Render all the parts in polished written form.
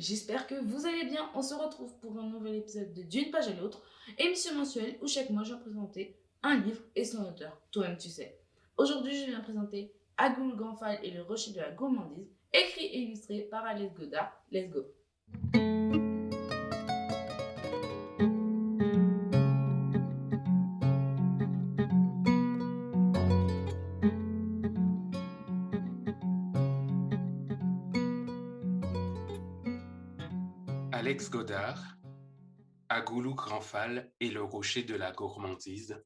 j'espère que vous allez bien. On se retrouve pour un nouvel épisode de D'une page à l'autre, émission mensuelle où chaque mois je vais présenter un livre et son auteur. Toi-même tu sais. Aujourd'hui je viens présenter Agoul Ganfal et le rocher de la gourmandise, écrit et illustré par Alex Godard. Let's go. Alex Godard, Agoulou Granfal et le rocher de la gourmandise,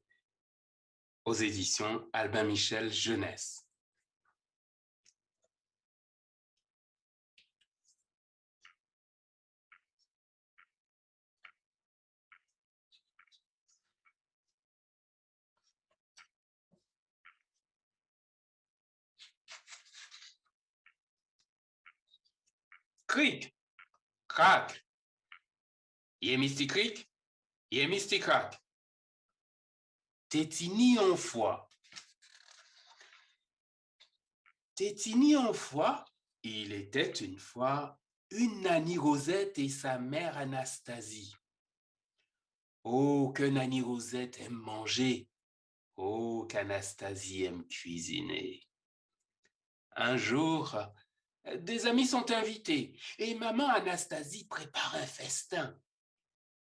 aux éditions Albin Michel Jeunesse. Cric, crac, yé misty cric, yé misty crac. Tétini en foi. Tétini en foi, il était une fois une Nanny Rosette et sa mère Anastasie. Oh, que Nanny Rosette aime manger. Oh, qu'Anastasie aime cuisiner. Un jour, des amis sont invités et maman Anastasie prépare un festin.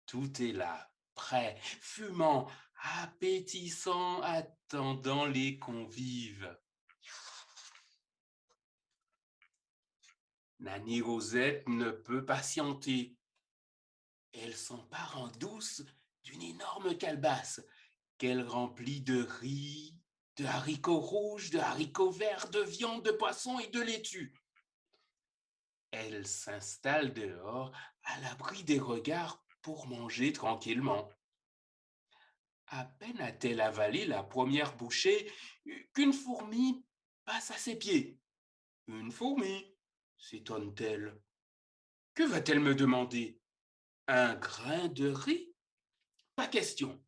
Tout est là, prêt, fumant, appétissant, attendant les convives. Nanny Rosette ne peut patienter. Elle s'empare en douce d'une énorme calebasse qu'elle remplit de riz, de haricots rouges, de haricots verts, de viande, de poisson et de laitue. Elle s'installe dehors, à l'abri des regards, pour manger tranquillement. À peine a-t-elle avalé la première bouchée qu'une fourmi passe à ses pieds. Une fourmi, s'étonne-t-elle. Que va-t-elle me demander? Un grain de riz? Pas question.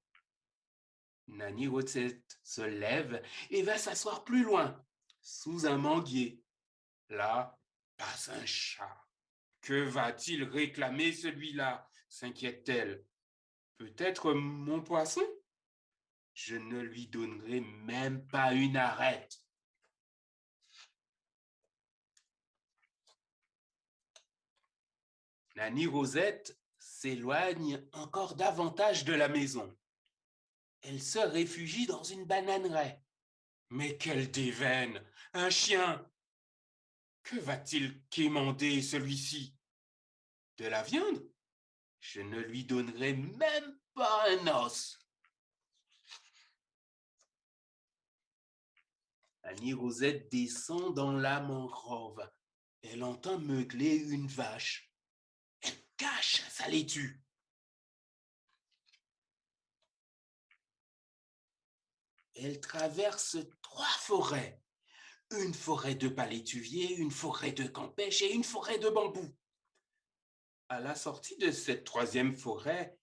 Nanny Rosette se lève et va s'asseoir plus loin, sous un manguier. Là passe un chat. Que va-t-il réclamer celui-là? S'inquiète-t-elle. Peut-être mon poisson? Je ne lui donnerai même pas une arête. Nanny Rosette s'éloigne encore davantage de la maison. Elle se réfugie dans une bananeraie. Mais quelle déveine! Un chien! Que va-t-il quémander celui-ci? De la viande? Je ne lui donnerai même pas un os. Nanny Rosette descend dans la mangrove. Elle entend meugler une vache. Elle cache sa laitue. Elle traverse 3 forêts. Une forêt de palétuviers, une forêt de campeche et une forêt de bambou. À la sortie de cette 3e forêt,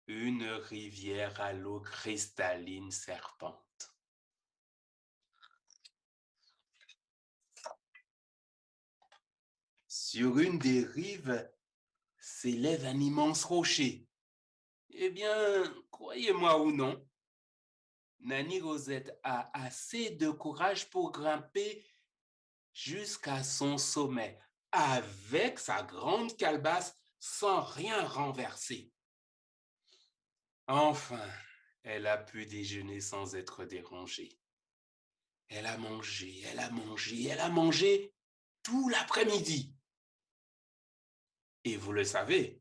une rivière à l'eau cristalline serpente. Sur une des rives s'élève un immense rocher. Eh bien, croyez-moi ou non, Nanny Rosette a assez de courage pour grimper jusqu'à son sommet, avec sa grande calebasse, sans rien renverser. Enfin, elle a pu déjeuner sans être dérangée. Elle a mangé, elle a mangé, elle a mangé tout l'après-midi. Et vous le savez,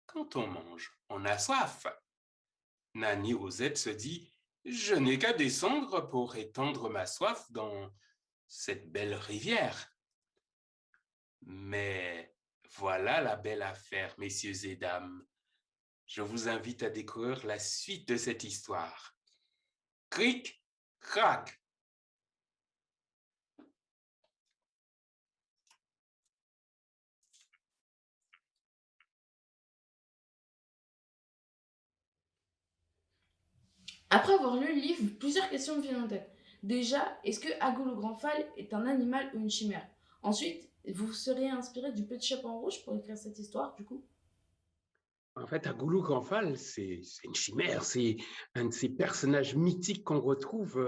quand on mange, on a soif. Nanny Rosette se dit, je n'ai qu'à descendre pour étendre ma soif dans cette belle rivière. Mais voilà la belle affaire, messieurs et dames. Je vous invite à découvrir la suite de cette histoire. Cric, crac. Après avoir lu le livre, plusieurs questions me viennent en tête. Déjà, est-ce que Agoul le Grand Phale est un animal ou une chimère? Ensuite, Vous seriez inspiré du Petit Chaperon Rouge pour écrire cette histoire, du coup? En fait, Agulu Grandval, c'est une chimère, c'est un de ces personnages mythiques qu'on retrouve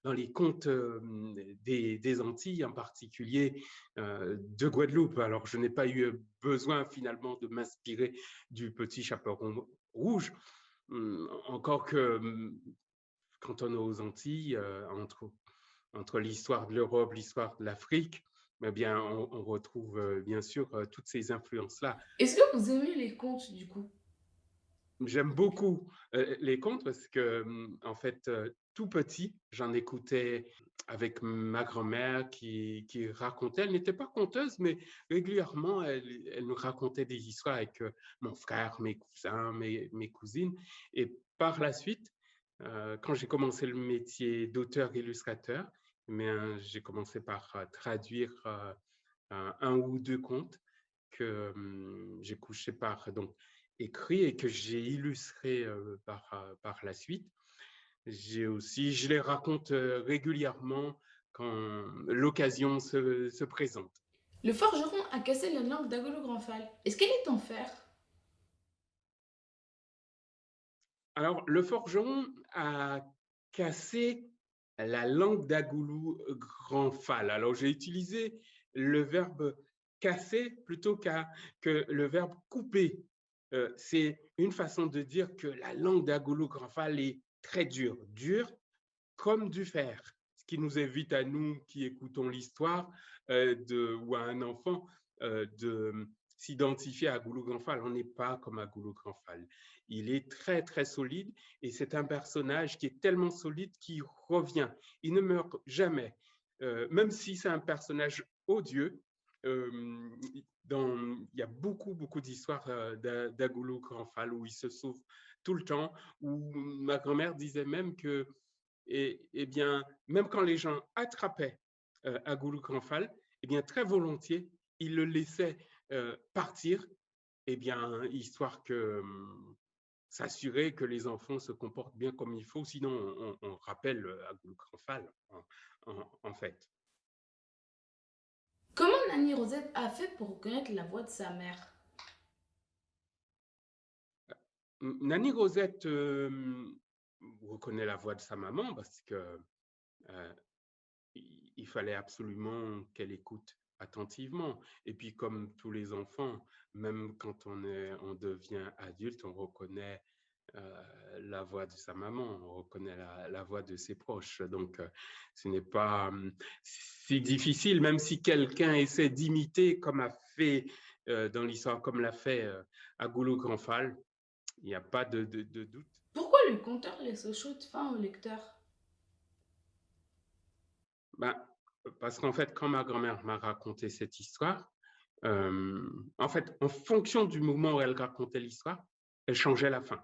dans les contes des Antilles, en particulier de Guadeloupe. Alors, je n'ai pas eu besoin finalement de m'inspirer du Petit Chaperon Rouge, encore que quand on est aux Antilles, entre l'histoire de l'Europe, l'histoire de l'Afrique, eh bien, on retrouve bien sûr toutes ces influences-là. Est-ce que vous aimez les contes, du coup? J'aime beaucoup les contes parce que, en fait, tout petit, j'en écoutais avec ma grand-mère qui racontait. Elle n'était pas conteuse, mais régulièrement, elle nous racontait des histoires avec mon frère, mes cousins, mes cousines. Et par la suite, quand j'ai commencé le métier d'auteur-illustrateur, j'ai commencé par traduire un ou deux contes que j'ai couché par donc écrit et que j'ai illustré par la suite. Je les raconte régulièrement quand l'occasion se présente. Le forgeron a cassé la langue d'Agolo Grandfal. Est-ce qu'elle est en fer? Alors, le forgeron a cassé la langue d'Agoulou Grandfal. Alors, j'ai utilisé le verbe casser plutôt que le verbe couper. C'est une façon de dire que la langue d'Agoulou Grandfal est très dure, dure comme du fer. Ce qui nous évite à nous qui écoutons l'histoire ou à un enfant de s'identifier à Goulou Grandfal. On n'est pas comme à Goulou Grandfal. Il est très, très solide et c'est un personnage qui est tellement solide qu'il revient. Il ne meurt jamais. Même si c'est un personnage odieux, il y a beaucoup, beaucoup d'histoires d'Agoulou Grandfal où il se sauve tout le temps, où ma grand-mère disait même que et bien, même quand les gens attrapaient Agulu Kranfal, eh bien, très volontiers, ils le laissaient partir, eh bien, histoire que s'assurer que les enfants se comportent bien comme il faut, sinon on rappelle Agulu Kranfal, en fait. Comment Nanny Rosette a fait pour reconnaître la voix de sa mère? Nanny Rosette reconnaît la voix de sa maman parce que euh, il fallait absolument qu'elle écoute attentivement. Et puis, comme tous les enfants, même quand on devient adulte, on reconnaît la voix de sa maman, on reconnaît la voix de ses proches. Donc, ce n'est pas si difficile, même si quelqu'un essaie d'imiter, comme a fait dans l'histoire, comme l'a fait Agulu Grandfal, il n'y a pas de doute. Pourquoi le conteur laisse au chaud de fin au lecteur? Ben, parce qu'en fait, quand ma grand-mère m'a raconté cette histoire, en fait, en fonction du moment où elle racontait l'histoire, elle changeait la fin.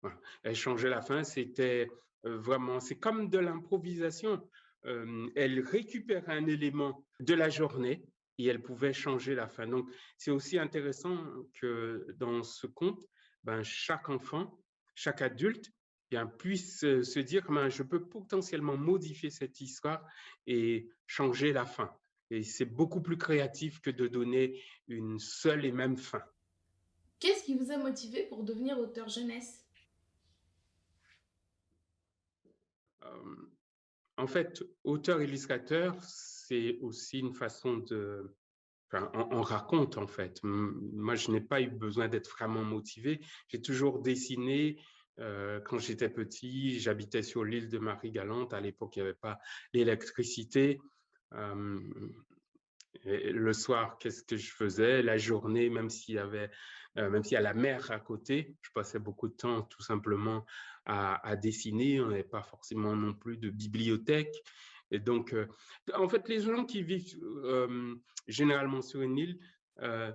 Voilà. Elle changeait la fin, c'était vraiment, c'est comme de l'improvisation. Elle récupérait un élément de la journée et elle pouvait changer la fin. Donc, c'est aussi intéressant que dans ce conte, ben, chaque enfant, chaque adulte, bien, puisse se dire, ben, je peux potentiellement modifier cette histoire et changer la fin. Et c'est beaucoup plus créatif que de donner une seule et même fin. Qu'est-ce qui vous a motivé pour devenir auteur jeunesse? Euh, En fait, auteur-illustrateur, c'est aussi une façon de... Enfin, on raconte, en fait. Moi, je n'ai pas eu besoin d'être vraiment motivé. J'ai toujours dessiné. Quand j'étais petit, j'habitais sur l'île de Marie-Galante. À l'époque, il n'y avait pas l'électricité. Euh, le soir, qu'est-ce que je faisais? La journée, même s'il y a la mer à côté, je passais beaucoup de temps tout simplement à dessiner. On n'avait pas forcément non plus de bibliothèque. Et donc, en fait, les gens qui vivent généralement sur une île, euh,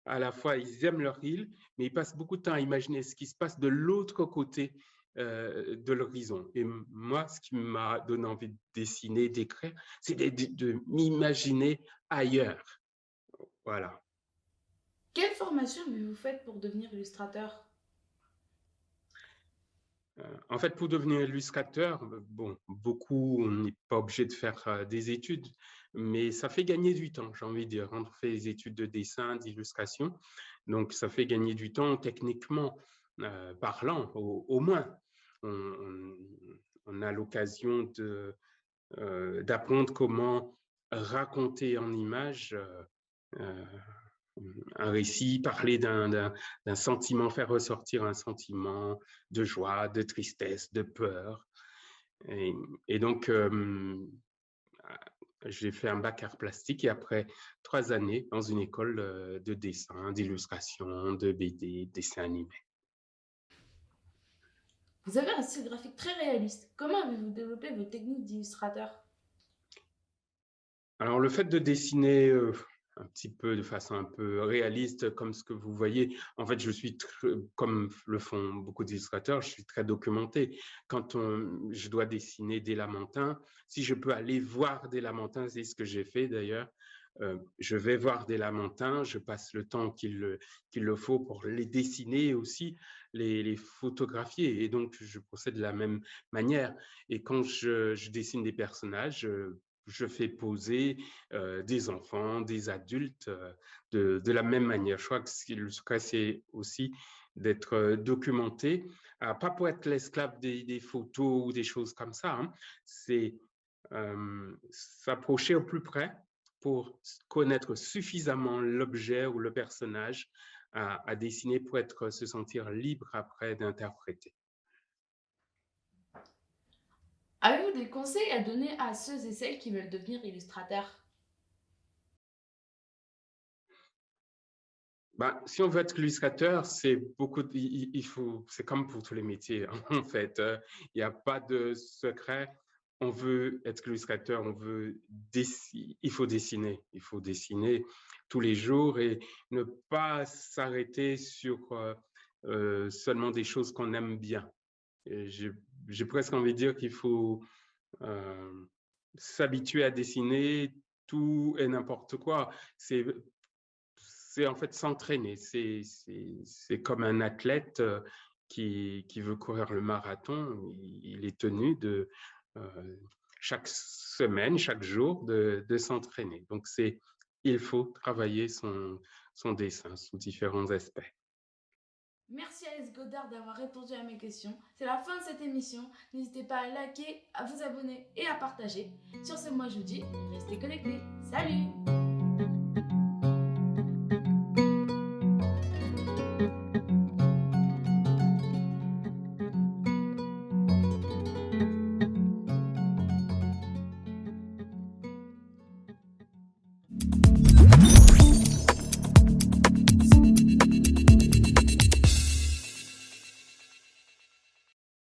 à la fois, ils aiment leur île, mais ils passent beaucoup de temps à imaginer ce qui se passe de l'autre côté de l'horizon. Et moi, ce qui m'a donné envie de dessiner, d'écrire, c'est de m'imaginer ailleurs. Voilà. Quelle formation avez-vous faite pour devenir illustrateur? En fait, pour devenir illustrateur, bon, beaucoup, on n'est pas obligé de faire des études, mais ça fait gagner du temps, j'ai envie de dire. On fait des études de dessin, d'illustration, donc ça fait gagner du temps techniquement parlant, au moins. On, on a l'occasion d'apprendre comment raconter en images euh, un récit, parler d'un sentiment, faire ressortir un sentiment de joie, de tristesse, de peur. Et, et donc, j'ai fait un bac art plastique et après 3 années dans une école de dessin, d'illustration, de BD, dessin animé. Vous avez un style graphique très réaliste. Comment avez-vous développé vos techniques d'illustrateur? Alors, le fait de dessiner un petit peu de façon un peu réaliste, comme ce que vous voyez, en fait, je suis, comme le font beaucoup d'illustrateurs, je suis très documenté. Quand je dois dessiner des lamantins, si je peux aller voir des lamantins, c'est ce que j'ai fait d'ailleurs, je vais voir des lamantins, je passe le temps qu'il le faut pour les dessiner et aussi les photographier. Et donc, je procède de la même manière. Et quand je dessine des personnages, je fais poser des enfants, des adultes de la même manière. Je crois que ce cas, c'est aussi d'être documenté, pas pour être l'esclave des photos ou des choses comme ça, hein. C'est s'approcher au plus près pour connaître suffisamment l'objet ou le personnage à dessiner pour se sentir libre après d'interpréter. Avez-vous des conseils à donner à ceux et celles qui veulent devenir illustrateurs? Ben, si on veut être illustrateur, c'est beaucoup. Il faut, c'est comme pour tous les métiers en fait. Il n'y a pas de secret. On veut être illustrateur, on veut il faut dessiner. Il faut dessiner tous les jours et ne pas s'arrêter sur seulement des choses qu'on aime bien. Et j'ai presque envie de dire qu'il faut euh, s'habituer à dessiner tout et n'importe quoi. C'est en fait s'entraîner. C'est comme un athlète qui veut courir le marathon. Il est tenu de euh, chaque semaine, chaque jour, de s'entraîner. Donc, il faut travailler son dessin sous différents aspects. Merci Alice Godard d'avoir répondu à mes questions. C'est la fin de cette émission. N'hésitez pas à liker, à vous abonner et à partager. Sur ce, moi je vous dis, restez connectés. Salut!